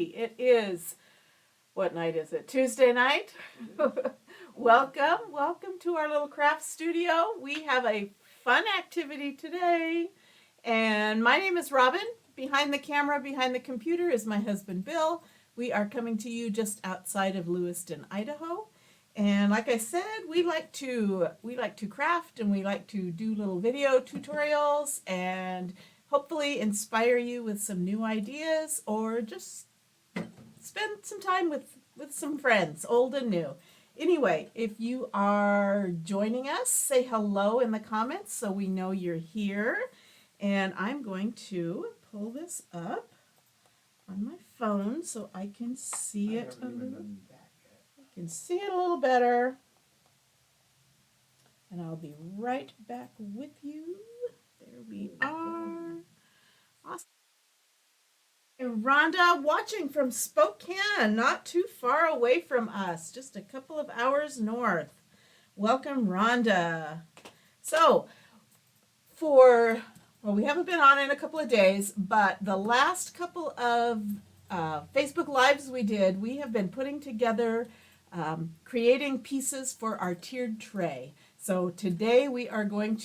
see. It is, what night is it? Tuesday night? Welcome to our little craft studio. We have a fun activity today. And my name is Robin. Behind the camera, behind the computer is my husband Bill. We are coming to you just outside of Lewiston, Idaho. And like I said, we like to craft, and we like to do little video tutorials and hopefully inspire you with some new ideas, or just spend some time with some friends, old and new. Anyway, if you are joining us, say hello in the comments so we know you're here. And I'm going to pull this up on my phone so I can see it a little. I can see it a little better. And I'll be right back with you. There we are. Awesome. And Rhonda watching from Spokane, not too far away from us, just a couple of hours north. Welcome, Rhonda. So, we haven't been on in a couple of days, but the last couple of Facebook Lives we did, we have been putting together, creating pieces for our tiered tray. So today we're not going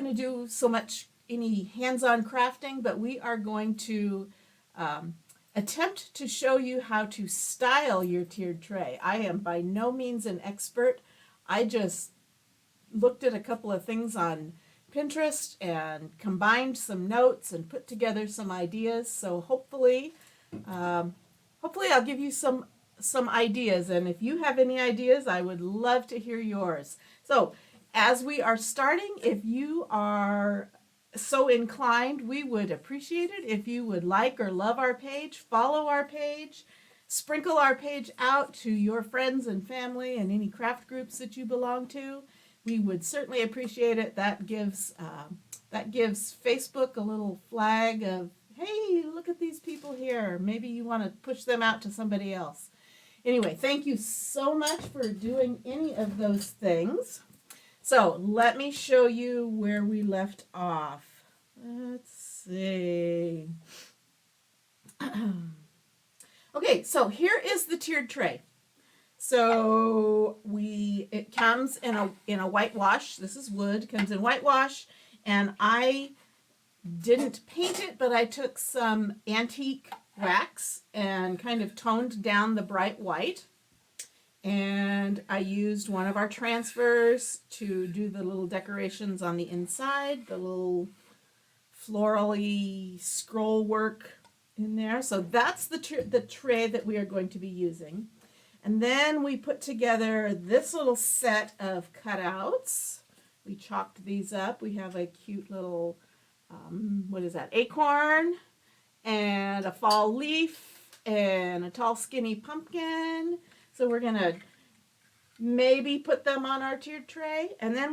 to do so much any hands-on crafting, but we are going to attempt to show you how to style your tiered tray. I am by no means an expert. I just looked at a couple of things on Pinterest and combined some notes and put together some ideas. So hopefully I'll give you some ideas. And if you have any ideas, I would love to hear yours. So as we are starting, if you are so inclined, we would appreciate it if you would like or love our page, follow our page, sprinkle our page out to your friends and family and any craft groups that you belong to. We would certainly appreciate it. That gives Facebook a little flag of, hey, look at these people here. Maybe you want to push them out to somebody else. Anyway, thank you so much for doing any of those things. So let me show you where we left off. Let's see. Okay, so here is the tiered tray. So it comes in a whitewash. This is wood, comes in whitewash, and I didn't paint it, but I took some antique wax and kind of toned down the bright white. And I used one of our transfers to do the little decorations on the inside, the little florally scroll work in there. So that's the tray that we are going to be using. And then we put together this little set of cutouts. We chalked these up. We have a cute little, acorn, and a fall leaf, and a tall skinny pumpkin. So we're gonna maybe put them on our tiered tray, and then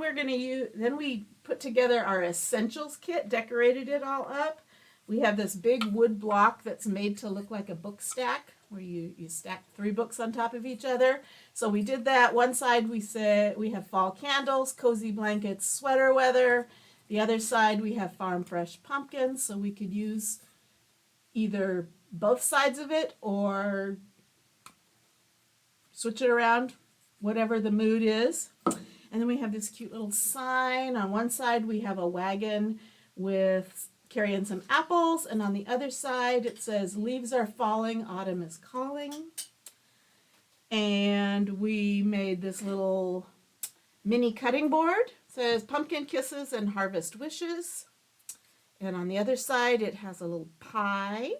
we put together our essentials kit, decorated it all up. We have this big wood block that's made to look like a book stack, where you stack 3 books on top of each other. So we did that. One side we said we have fall candles, cozy blankets, sweater weather. The other side we have farm fresh pumpkins, so we could use either both sides of it or switch it around, whatever the mood is. And then we have this cute little sign. On one side we have a wagon with carrying some apples, and on the other side it says, leaves are falling, autumn is calling. And we made this little mini cutting board. It says pumpkin kisses and harvest wishes. And on the other side it has a little pie.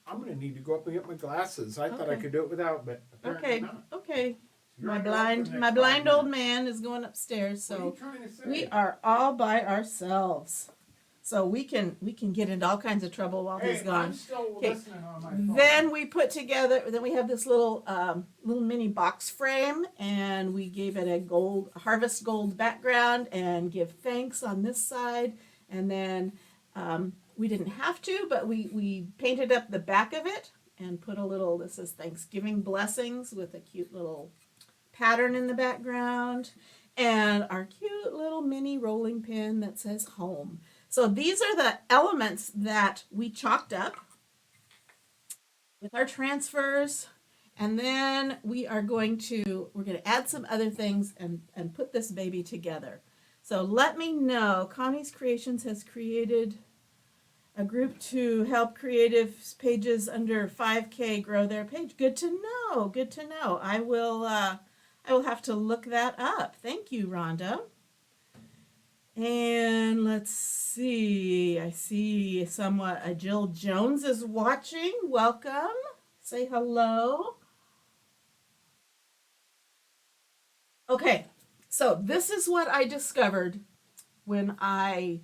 I'm going to need to go up and get my glasses. I thought I could do it without, but apparently not. Okay. You're My gonna go for the blind next 5 old minutes. man is going upstairs, What are you so trying to say? we are all by ourselves. So we can get into all kinds of trouble while he's Hey, gone. I'm still Okay. listening on my phone. Then we have this little mini box frame, and we gave it a harvest gold background, and give thanks on this side. And then we didn't have to, but we painted up the back of it and put this is Thanksgiving blessings with a cute little pattern in the background, and our cute little mini rolling pin that says home. So these are the elements that we chalked up. with our transfers. And then we're going to add some other things and put this baby together. So let me know. Connie's Creations has created a group to help creative pages under 5K grow their page. Good to know. Good to know. I will have to look that up. Thank you, Rhonda. And let's see. I see somewhat Jill Jones is watching. Welcome. Say hello. Okay, so this is what I discovered when I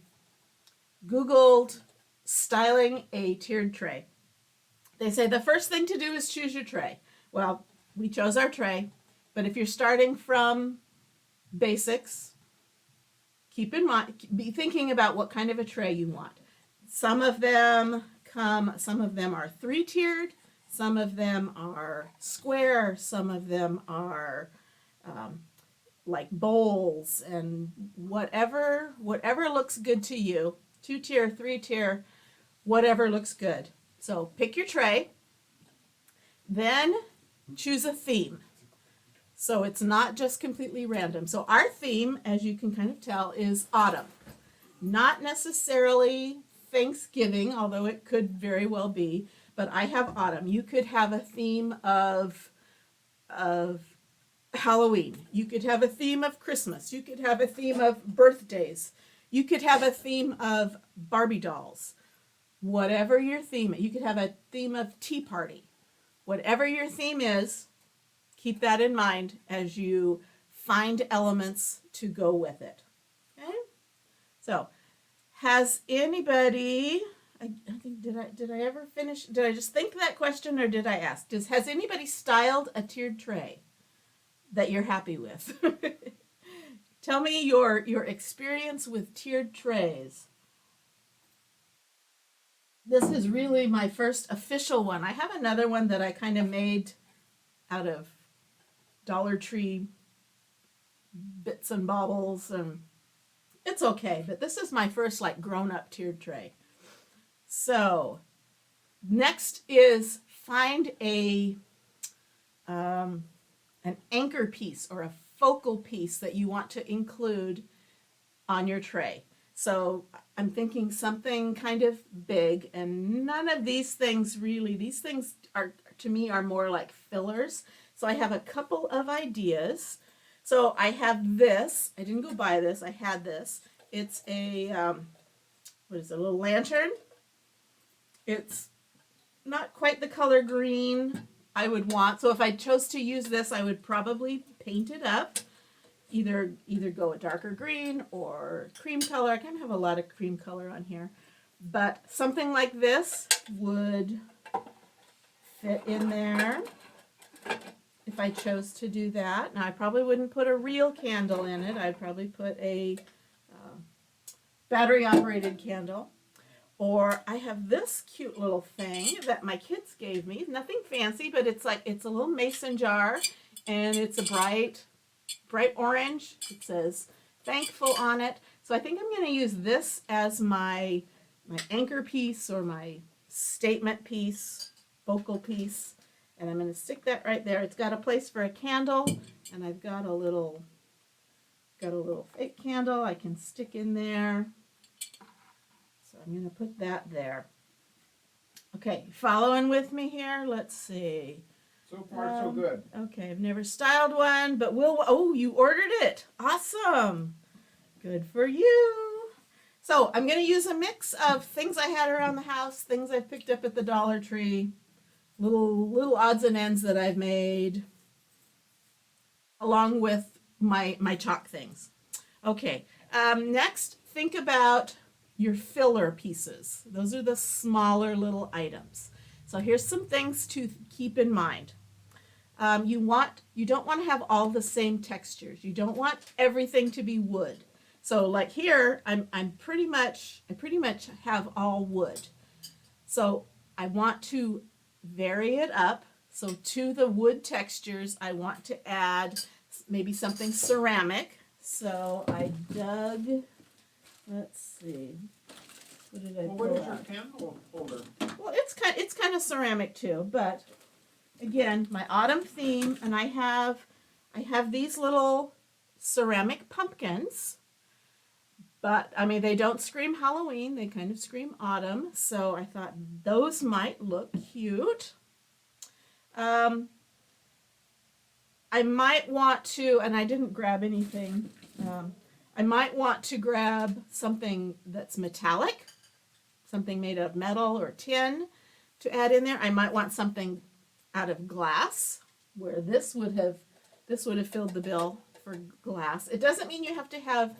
Googled styling a tiered tray. They say the first thing to do is choose your tray. Well, we chose our tray, but if you're starting from basics, keep in mind, be thinking about what kind of a tray you want. Some of them are 3-tiered, some of them are square, some of them are like bowls, and whatever looks good to you. 2-tier, 3-tier, whatever looks good. So pick your tray, then choose a theme. So it's not just completely random. So our theme, as you can kind of tell, is autumn. Not necessarily Thanksgiving, although it could very well be, but I have autumn. You could have a theme of Halloween. You could have a theme of Christmas. You could have a theme of birthdays. You could have a theme of Barbie dolls. Whatever your theme, you could have a theme of tea party. Whatever your theme is, keep that in mind as you find elements to go with it. Okay? So, has anybody, I think, did I ever finish, did I just think that question or did I ask? Has anybody styled a tiered tray that you're happy with? Tell me your experience with tiered trays. This is really my first official one. I have another one that I kind of made out of Dollar Tree bits and baubles, and it's okay, but this is my first like grown-up tiered tray. So next is find an anchor piece or a focal piece that you want to include on your tray. So I'm thinking something kind of big, and none of these things really, these things are, to me, are more like fillers. So I have a couple of ideas. So I have this, I didn't go buy this, I had this. It's a, what is it, a little lantern. It's not quite the color green I would want. So if I chose to use this, I would probably paint it up. Either go a darker green or cream color. I kind of have a lot of cream color on here. But something like this would fit in there if I chose to do that. Now I probably wouldn't put a real candle in it. I'd probably put a battery operated candle. Or I have this cute little thing that my kids gave me. Nothing fancy, but it's a little mason jar, and it's a bright orange. It says thankful on it. So I think I'm going to use this as my anchor piece or my statement piece, focal piece. And I'm going to stick that right there. It's got a place for a candle, and I've got a little fake candle I can stick in there. So I'm going to put that there. Okay, following with me here? Let's see. So far, so good. Okay, I've never styled one, but oh, you ordered it. Awesome. Good for you. So I'm going to use a mix of things I had around the house, things I've picked up at the Dollar Tree, little odds and ends that I've made, along with my chalk things. Okay, next, think about your filler pieces. Those are the smaller little items. So here's some things to keep in mind. You don't want to have all the same textures. You don't want everything to be wood. So like here, I pretty much have all wood. So I want to vary it up. So to the wood textures, I want to add maybe something ceramic. So I dug, let's see. What did I Well, pull what is your out? candle holder? Well, it's kind of ceramic too, but again, my autumn theme, and I have these little ceramic pumpkins, but I mean they don't scream Halloween, they kind of scream autumn, so I thought those might look cute. I might want to, and I didn't grab anything. I might want to grab something that's metallic, something made of metal or tin to add in there. I might want something out of glass, where this would have filled the bill for glass. It doesn't mean you have to have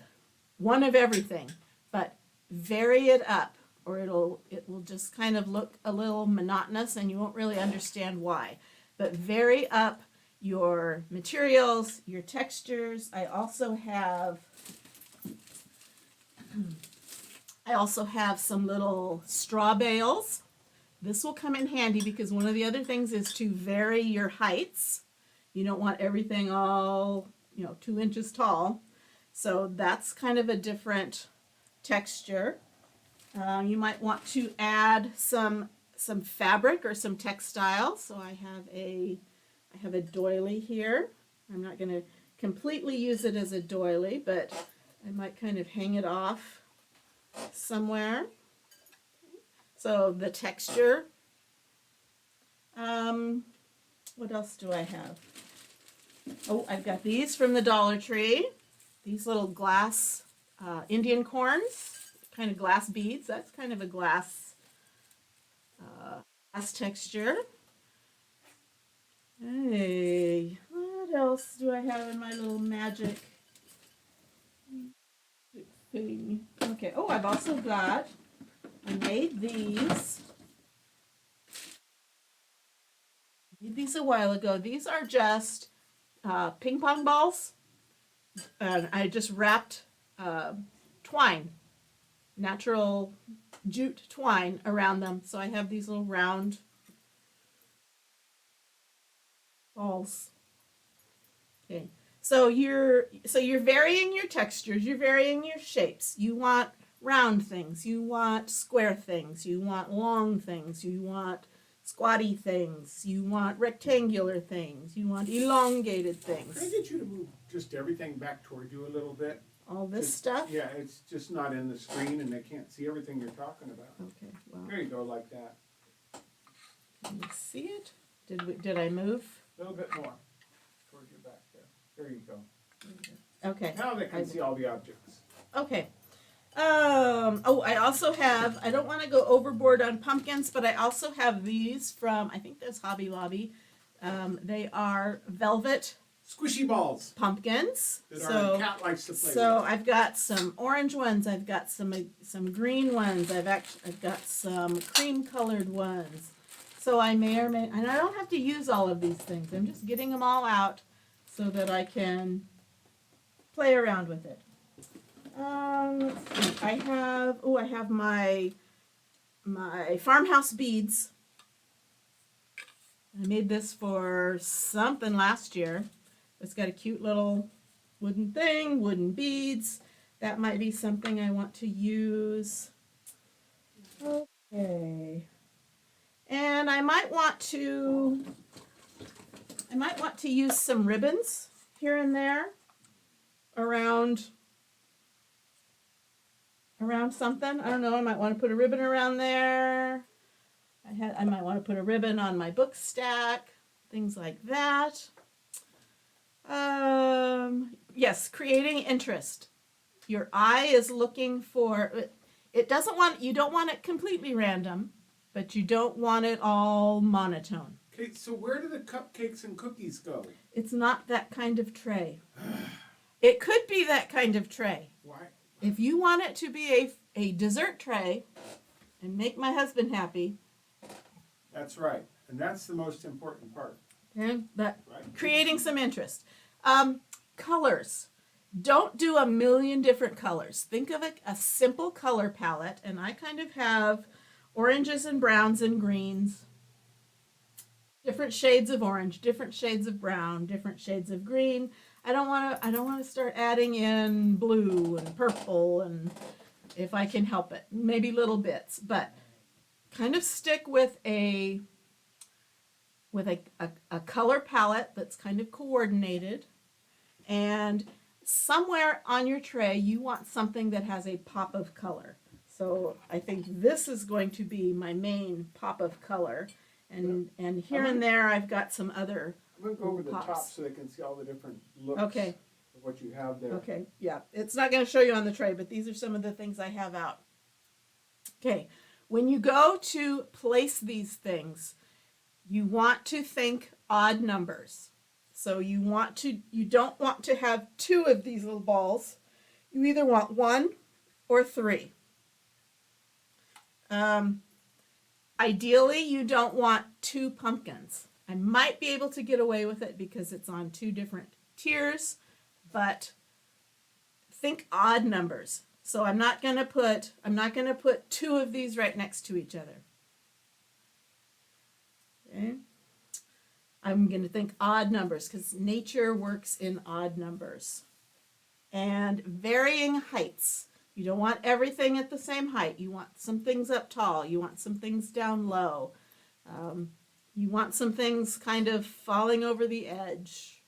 one of everything, but vary it up, or it will just kind of look a little monotonous and you won't really understand why. But vary up your materials, your textures. I also have some little straw bales. This will come in handy because one of the other things is to vary your heights. You don't want everything all, 2 inches tall. So that's kind of a different texture. You might want to add some fabric or some textile. So I have a doily here. I'm not going to completely use it as a doily, but I might kind of hang it off somewhere. So the texture. What else do I have? Oh, I've got these from the Dollar Tree. These little glass Indian corns, kind of glass beads. That's kind of a glass texture. Hey, what else do I have in my little magic thing? Okay, oh, I've also got, I made these a while ago. These are just ping pong balls. And I just wrapped twine, natural jute twine around them. So I have these little round balls. Okay. So you're varying your textures, you're varying your shapes. You want round things, you want square things, you want long things, you want squatty things, you want rectangular things, you want elongated things. Can I get you to move just everything back toward you a little bit? All this Just- stuff? Yeah, it's just not in the screen and they can't see everything you're talking about. Okay, well, There you go, like that. can you see it? Did I move? A little bit more toward your back there. There you go. Okay. Now they can see all the objects. Okay. Oh, I also have, I don't want to go overboard on pumpkins, but I also have these from, I think that's Hobby Lobby. They are velvet Squishy balls pumpkins. that our cat likes to play with. I've got some orange ones, I've got some green ones, I've got some cream colored ones. So I may or may, and I don't have to use all of these things. I'm just getting them all out so that I can play around with it. Let's see. I have my farmhouse beads. I made this for something last year. It's got a cute little wooden thing, wooden beads. That might be something I want to use. Okay. And I might want to use some ribbons here and there around something. I don't know, I might want to put a ribbon around there. I might want to put a ribbon on my book stack, things like that. Yes, creating interest. Your eye is looking for, you don't want it completely random, but you don't want it all monotone. Okay, so where do the cupcakes and cookies go? It's not that kind of tray. It could be that kind of tray. Why? If you want it to be a dessert tray and make my husband happy, That's right. And that's the most important part. okay, but Right. creating some interest. Colors. Don't do a million different colors. Think of a simple color palette, and I kind of have oranges and browns and greens, different shades of orange, different shades of brown, different shades of green. I don't want to start adding in blue and purple, and if I can help it. Maybe little bits, but kind of stick with a color palette that's kind of coordinated. And somewhere on your tray, you want something that has a pop of color. So I think this is going to be my main pop of color. And here and there, I've got some other I'm going to go over the top pops. so they can see all the different looks Okay. of what you have there. Okay, yeah. It's not going to show you on the tray, but these are some of the things I have out. Okay, when you go to place these things, you want to think odd numbers. So you don't want to have 2 of these little balls. You either want 1 or 3. Ideally, you don't want 2 pumpkins. I might be able to get away with it because it's on 2 different tiers, but think odd numbers. So I'm not going to put 2 of these right next to each other. Okay? I'm going to think odd numbers because nature works in odd numbers. And varying heights. You don't want everything at the same height. You want some things up tall. You want some things down low. You want some things kind of falling over the edge.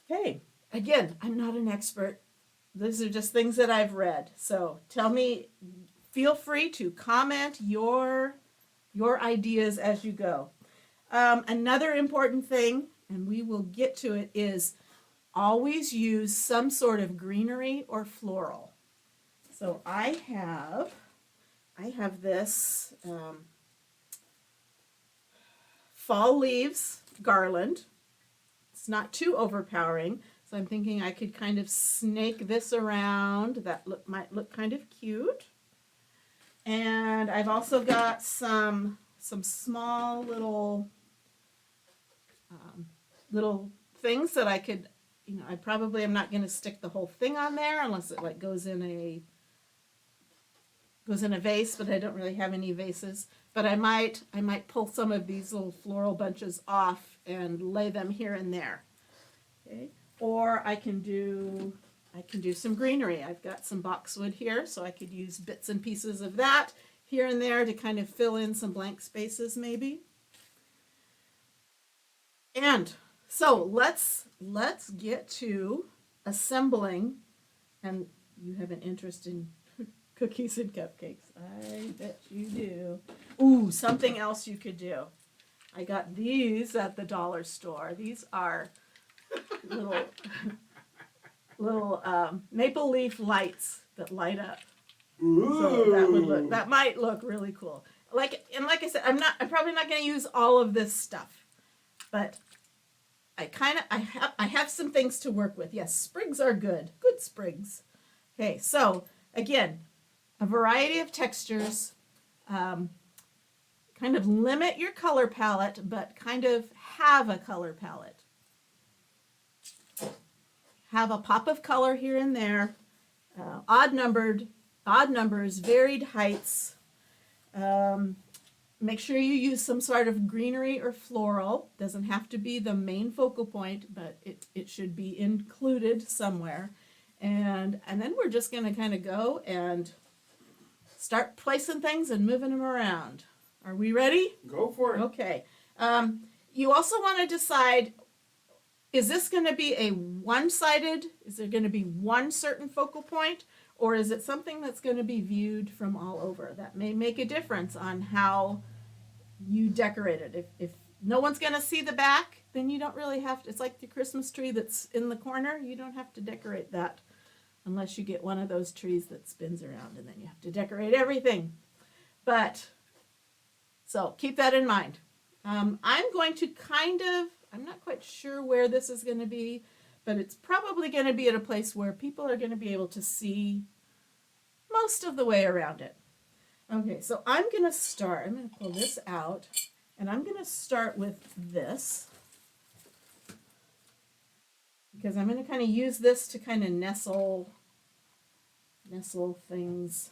Okay, again, I'm not an expert. These are just things that I've read. So tell me, feel free to comment your ideas as you go. Another important thing, and we will get to it, is always use some sort of greenery or floral. So I have this fall leaves garland. It's not too overpowering, so I'm thinking I could kind of snake this around. That might look kind of cute. And I've also got some small little things that I could, I probably am not going to stick the whole thing on there unless it like goes in a vase, but I don't really have any vases. But I might pull some of these little floral bunches off and lay them here and there. Okay? Or I can do some greenery. I've got some boxwood here, so I could use bits and pieces of that here and there to kind of fill in some blank spaces maybe. And so let's get to assembling, and you have an interest in cookies and cupcakes. I bet you do. Ooh, something else you could do. I got these at the dollar store. These are little maple leaf lights that light up. Ooh. So that might look really cool. Like I said, I'm probably not going to use all of this stuff, but I have some things to work with. Yes, sprigs are good. Good sprigs. Okay, so again, a variety of textures. Kind of limit your color palette, but kind of have a color palette. Have a pop of color here and there. Odd numbers, varied heights. Make sure you use some sort of greenery or floral. Doesn't have to be the main focal point, but it should be included somewhere. And then we're just going to kind of go and start placing things and moving them around. Are we ready? Go for it. Okay. You also want to decide, is this going to be a one-sided? Is there going to be one certain focal point? Or is it something that's going to be viewed from all over? That may make a difference on how you decorate it. If no one's going to see the back, then you don't really have to. It's like the Christmas tree that's in the corner. You don't have to decorate that unless you get one of those trees that spins around, and then you have to decorate everything. But, so keep that in mind. I'm going to I'm not quite sure where this is going to be, but it's probably going to be at a place where people are going to be able to see most of the way around it. Okay, so I'm going to pull this out, and I'm going to start with this, because I'm going to kind of use this to kind of nestle things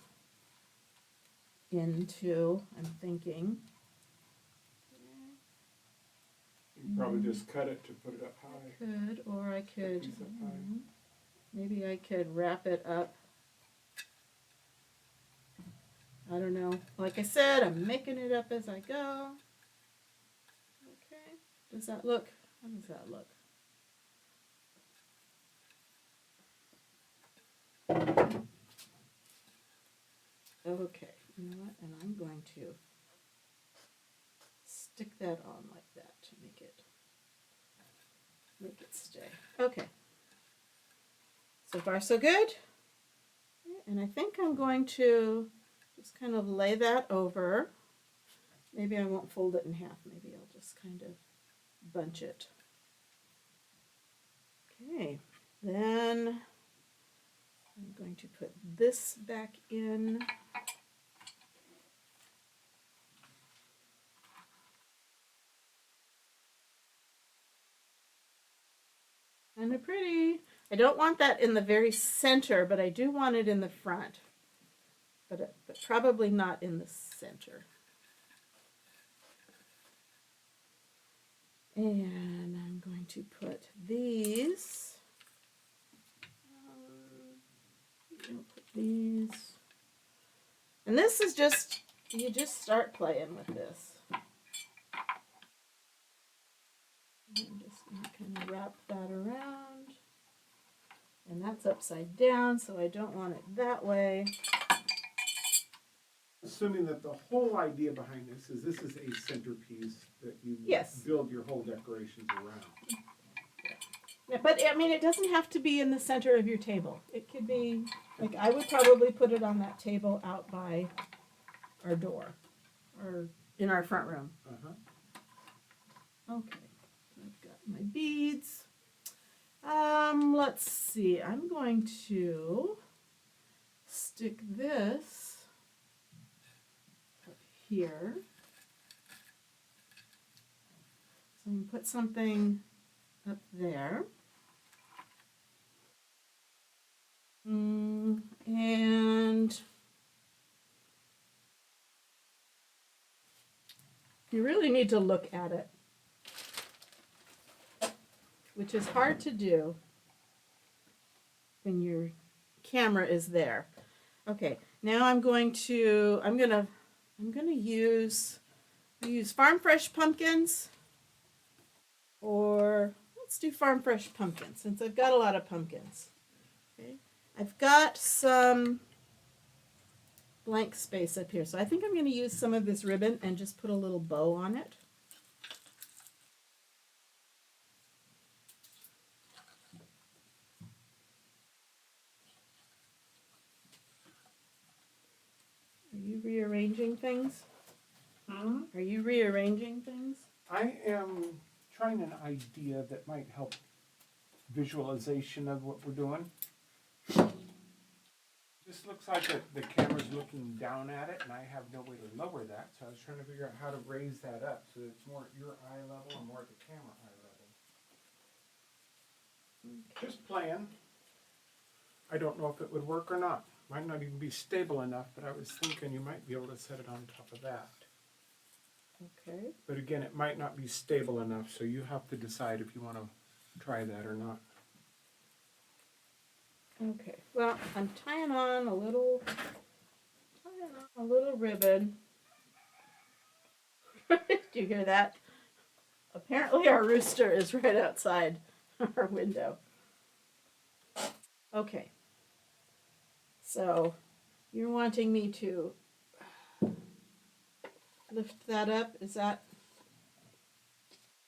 into, I'm thinking. You can probably just cut it to put it up high. Or I could, maybe I could wrap it up I don't know. Like I said, I'm making it up as I go. Okay. Does that look? How does that look? Okay. You know what? And I'm going to stick that on like that to make it stay. Okay. So far so good. And I think I'm going to just kind of lay that over. Maybe I won't fold it in half. Maybe I'll just kind of bunch it. Okay. Then I'm going to put this back in. Kind of pretty. I don't want that in the very center, but I do want it in the front. But probably not in the center. And I'm going to put these. Put these. And this is just, you just start playing with this. I'm just going to kind of wrap that around. And that's upside down, so I don't want it that way. Assuming that the whole idea behind this is a centerpiece that you Yes. build your whole decorations around. Yeah, but I mean, it doesn't have to be in the center of your table. It could be, like, I would probably put it on that table out by our door or in our front room. Okay, I've got my beads. Let's see. I'm going to stick this up here. So I'm going to put something up there. And you really need to look at it, which is hard to do when your camera is there. Okay, now I'm gonna use farm fresh pumpkins, or let's do farm fresh pumpkins since I've got a lot of pumpkins. Okay, I've got some blank space up here, so I think I'm going to use some of this ribbon and just put a little bow on it. Are you rearranging things? Are you rearranging things? I am trying an idea that might help visualization of what we're doing. This looks like the camera's looking down at it, and I have no way to lower that, so I was trying to figure out how to raise that up so that it's more at your eye level and more at the camera eye level. Okay. Just playing. I don't know if it would work or not. Might not even be stable enough, but I was thinking you might be able to set it on top of that. Okay. But again, it might not be stable enough, so you have to decide if you want to try that or not. Okay, well, I'm tying on a little ribbon. Do you hear that? Apparently our rooster is right outside our window. Okay, so you're wanting me to lift that up, is that?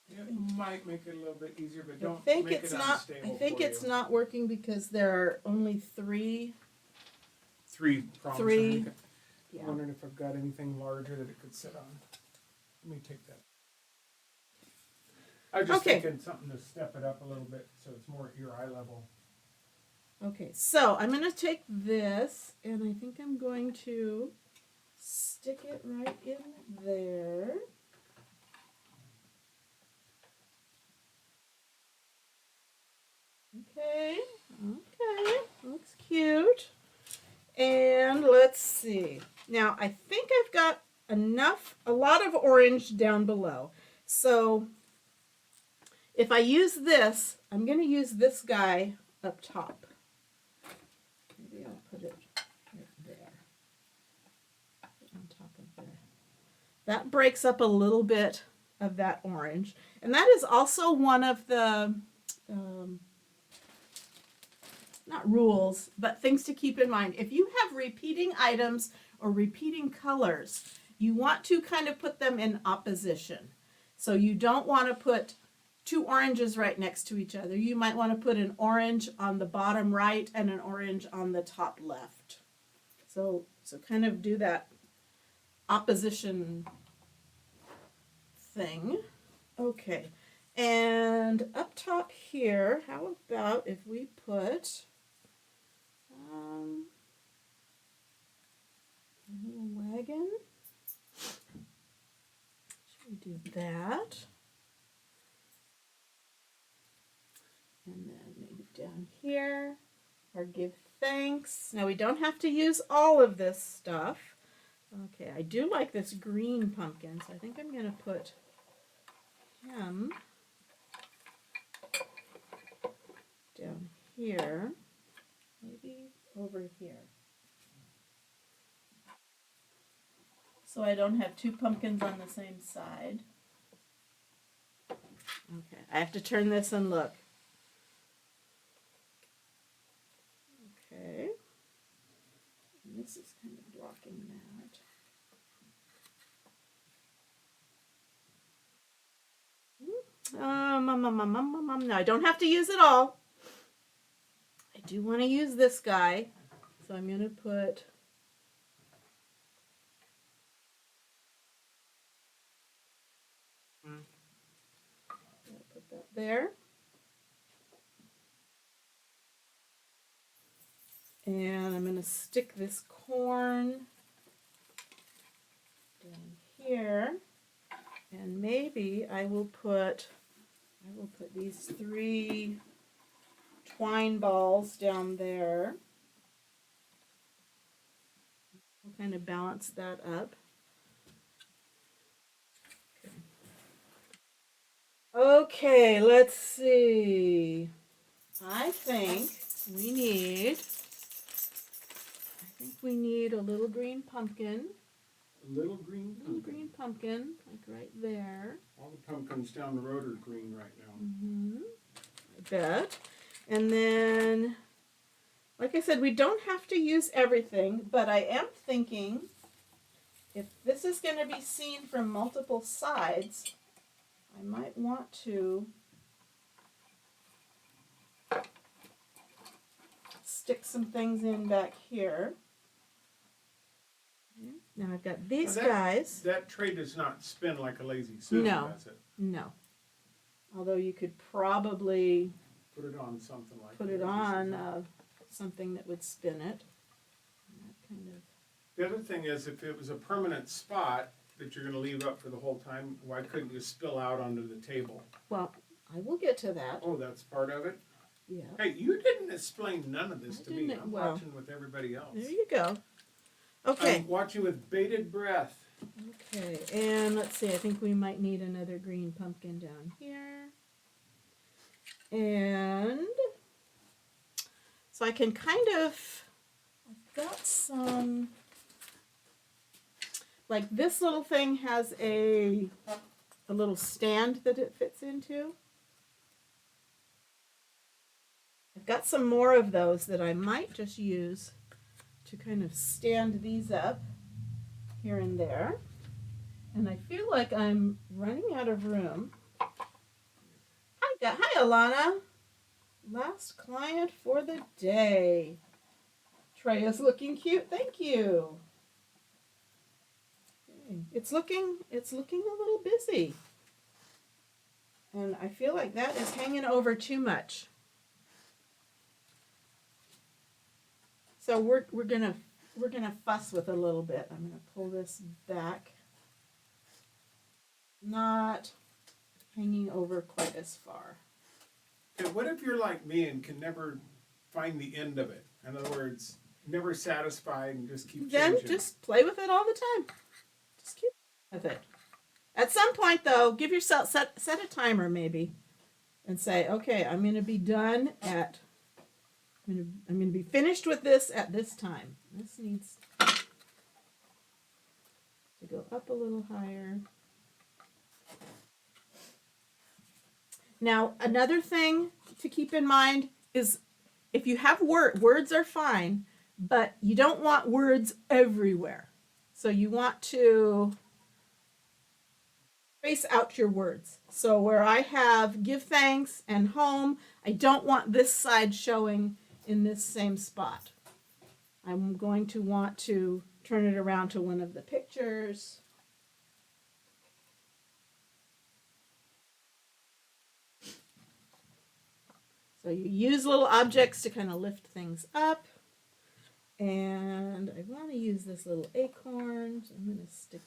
Yeah, it might make it a little bit easier, but I don't think make it's it not. unstable I think for it's you. not working because there are only three. Three prongs. Three. Yeah. I'm wondering if I've got anything larger that it could sit on. Let me take that. I was just thinking something to step it up a little bit so it's more at your eye level. Okay, so I'm going to take this and I think I'm going to stick it right in there. Okay, looks cute. And let's see. Now, I think I've got a lot of orange down below. So if I use this, I'm going to use this guy up top. Maybe I'll put it right there. That breaks up a little bit of that orange. And that is also one of the, not rules, but things to keep in mind. If you have repeating items or repeating colors, you want to kind of put them in opposition. So you don't want to put two oranges right next to each other. You might want to put an orange on the bottom right and an orange on the top left. So kind of do that opposition thing. Okay, and up top here, how about if we put a little wagon? Should we do that? And then maybe down here, or give thanks. Now we don't have to use all of this stuff. Okay, I do like this green pumpkin, so I think I'm going to put him down here, maybe over here. So I don't have two pumpkins on the same side. Okay, I have to turn this and look. Okay, and this is kind of blocking that. No, I don't have to use it all. I do want to use this guy, so I'm going to put that there. And I'm going to stick this corn down here. And maybe I will put these 3 twine balls down there. We'll kind of balance that up. Okay, let's see. I think we need a little green pumpkin. A little green pumpkin. Little green pumpkin, like right there. All the pumpkins down the road are green right now. Mm-hmm. I bet. And then, like I said, we don't have to use everything, but I am thinking if this is going to be seen from multiple sides, I might want to stick some things in back here. Now I've got these guys. That tray does not spin like a lazy Susan, does it? No. Although you could probably put it on something like put it on something that would spin it. That kind of. The other thing is, if it was a permanent spot that you're going to leave up for the whole time, why couldn't you spill out onto the table? Well, I will get to that. Oh, that's part of it? Yeah. Hey, you didn't explain none of this to me. I'm watching with everybody else. There you go. Okay. I'm watching with bated breath. Okay, and let's see, I think we might need another green pumpkin down here. And so I can kind of, I've got some, like this little thing has a little stand that it fits into. I've got some more of those that I might just use to kind of stand these up here and there. And I feel like I'm running out of room. Hi Alana. Last client for the day. Tray is looking cute. Thank you. Okay. It's looking a little busy. And I feel like that is hanging over too much. So we're gonna fuss with a little bit. I'm gonna pull this back, not hanging over quite as far. Okay, what if you're like me and can never find the end of it? In other words, never satisfied and just keep changing. Then just play with it all the time. Just keep with it. At some point, though, give yourself set a timer maybe, and say, okay, I'm gonna be done at. I'm going to be finished with this at this time. This needs to to go up a little higher. Now, another thing to keep in mind is if you have words are fine, but you don't want words everywhere. So you want to space out your words. So where I have give thanks and home, I don't want this side showing in this same spot. I'm going to want to turn it around to one of the pictures. So you use little objects to kind of lift things up. And I want to use this little acorn, so I'm going to stick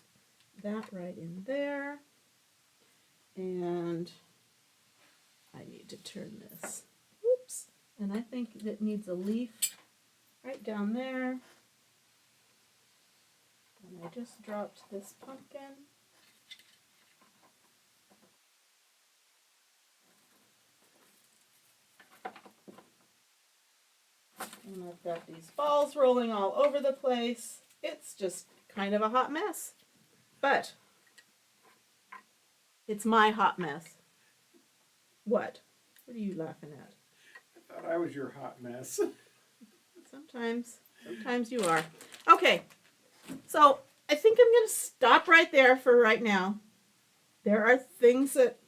that right in there. And I need to turn this. Oops. And I think it needs a leaf right down there. And I just dropped this pumpkin. And I've got these balls rolling all over the place. It's just kind of a hot mess. But it's my hot mess. What? What are you laughing at? I thought I was your hot mess. Sometimes you are. Okay, so I think I'm going to stop right there for right now. There are things that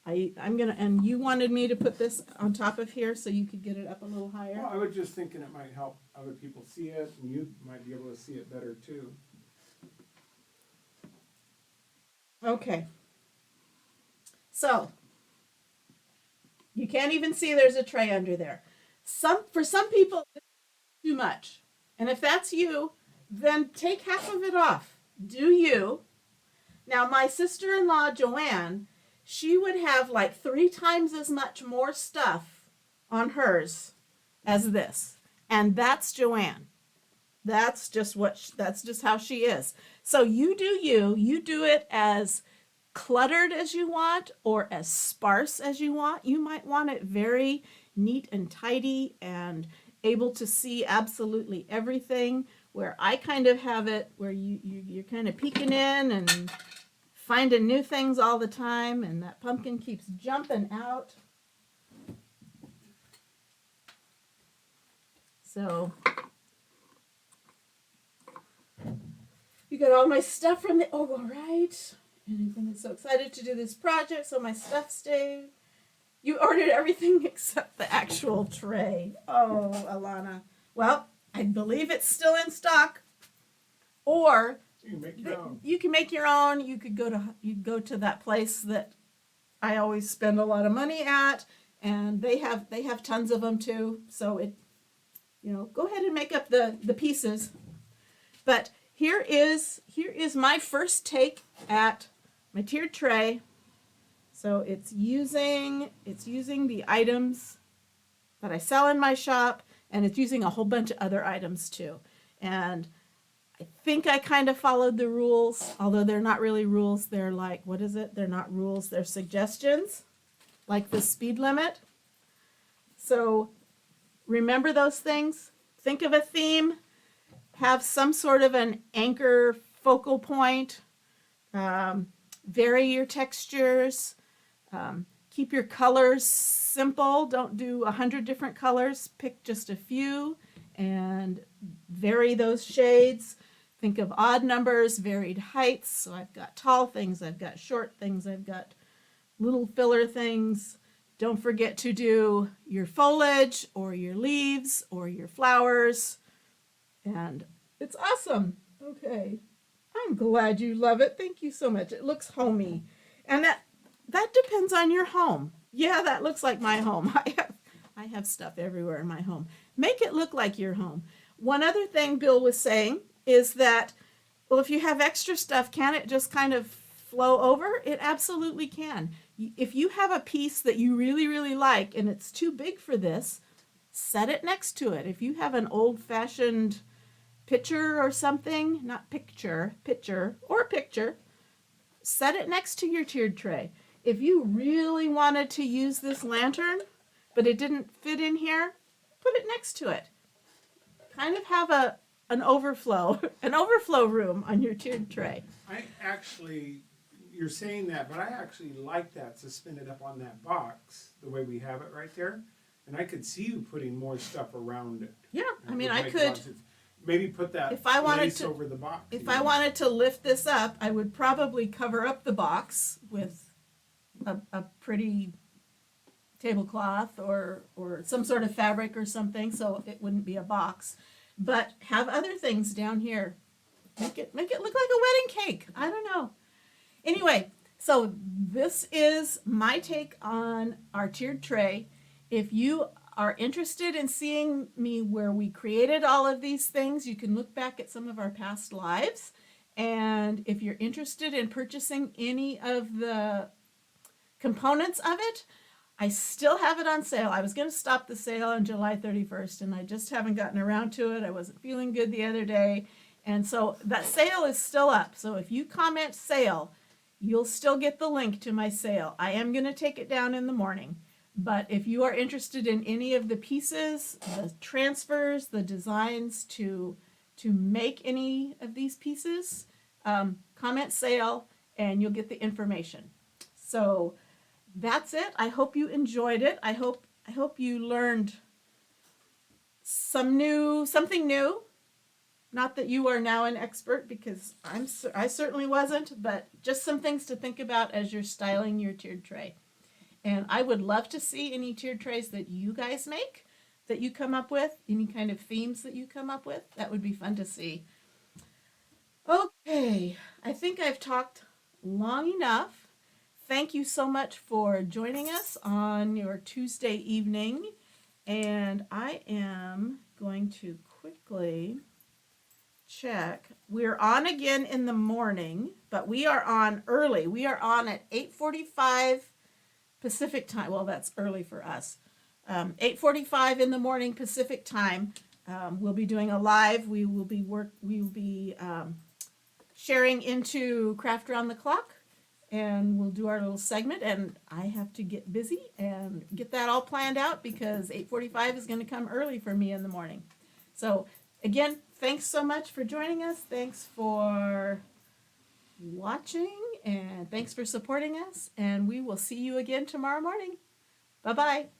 I'm going to, and you wanted me to put this on top of here so you could get it up a little higher. Well, I was just thinking it might help other people see it, and you might be able to see it better too. Okay. So, you can't even see there's a tray under there. For some people, it's too much. And if that's you, then take half of it off. Do you? Now, my sister-in-law, Joanne, she would have like 3 times as much more stuff on hers as this. And that's Joanne. That's just how she is. So you do you. You do it as cluttered as you want or as sparse as you want. You might want it very neat and tidy and able to see absolutely everything, where I kind of have it where you're kind of peeking in and finding new things all the time, and that pumpkin keeps jumping out. So you got all my stuff from the right. And I've been so excited to do this project, so my stuff stayed. You ordered everything except the actual tray. Oh, Alana. Well, I believe it's still in stock. Or You can make your own. you can make your own. You could go to that place that I always spend a lot of money at, and they have tons of them too. So go ahead and make up the pieces. But here is my first take at my tiered tray. So it's using the items that I sell in my shop, and it's using a whole bunch of other items too. And I think I kind of followed the rules, although they're not really rules. They're like, what is it? They're not rules, they're suggestions, like the speed limit. So remember those things. Think of a theme. Have some sort of an anchor focal point. Vary your textures. Keep your colors simple. Don't do 100 different colors. Pick just a few and vary those shades. Think of odd numbers, varied heights. So I've got tall things, I've got short things, I've got little filler things. Don't forget to do your foliage or your leaves or your flowers. And it's awesome. Okay. I'm glad you love it. Thank you so much. It looks homey. And that depends on your home. Yeah, that looks like my home. I have stuff everywhere in my home. Make it look like your home. One other thing Bill was saying is that, well, if you have extra stuff, can it just kind of flow over? It absolutely can. If you have a piece that you really, really like and it's too big for this, set it next to it. If you have an old-fashioned pitcher or something, not picture, pitcher or picture, set it next to your tiered tray. If you really wanted to use this lantern, but it didn't fit in here, put it next to it. Kind of have an overflow, an overflow room on your tiered tray. I actually, you're saying that, but I actually like that suspended up on that box, the way we have it right there. And I could see you putting more stuff around it. Yeah, I It mean, would I make a lot of could, sense. Maybe put that if I wanted lace to- over the box. if you I know? wanted to lift this up, I would probably cover up the box with a pretty tablecloth or some sort of fabric or something, so it wouldn't be a box. But have other things down here. Make it look like a wedding cake. I don't know. Anyway, so this is my take on our tiered tray. If you are interested in seeing me where we created all of these things, you can look back at some of our past lives. And if you're interested in purchasing any of the components of it, I still have it on sale. I was going to stop the sale on July 31st, and I just haven't gotten around to it. I wasn't feeling good the other day. And so that sale is still up. So if you comment sale, you'll still get the link to my sale. I am going to take it down in the morning. But if you are interested in any of the pieces, the transfers, the designs to make any of these pieces, comment sale and you'll get the information. So that's it. I hope you enjoyed it. I hope you learned something new. Not that you are now an expert, because I certainly wasn't, but just some things to think about as you're styling your tiered tray. And I would love to see any tiered trays that you guys make, that you come up with, any kind of themes that you come up with. That would be fun to see. Okay, I think I've talked long enough. Thank you so much for joining us on your Tuesday evening. And I am going to quickly check. We're on again in the morning, but we are on early. We are on at 8:45 Pacific time. Well, that's early for us. 8:45 in the morning Pacific time. We'll be doing a live. We will be sharing into Craft Around the Clock, and we'll do our little segment. And I have to get busy and get that all planned out, because 8:45 is going to come early for me in the morning. So again, thanks so much for joining us. Thanks for watching, and thanks for supporting us. And we will see you again tomorrow morning. Bye-bye.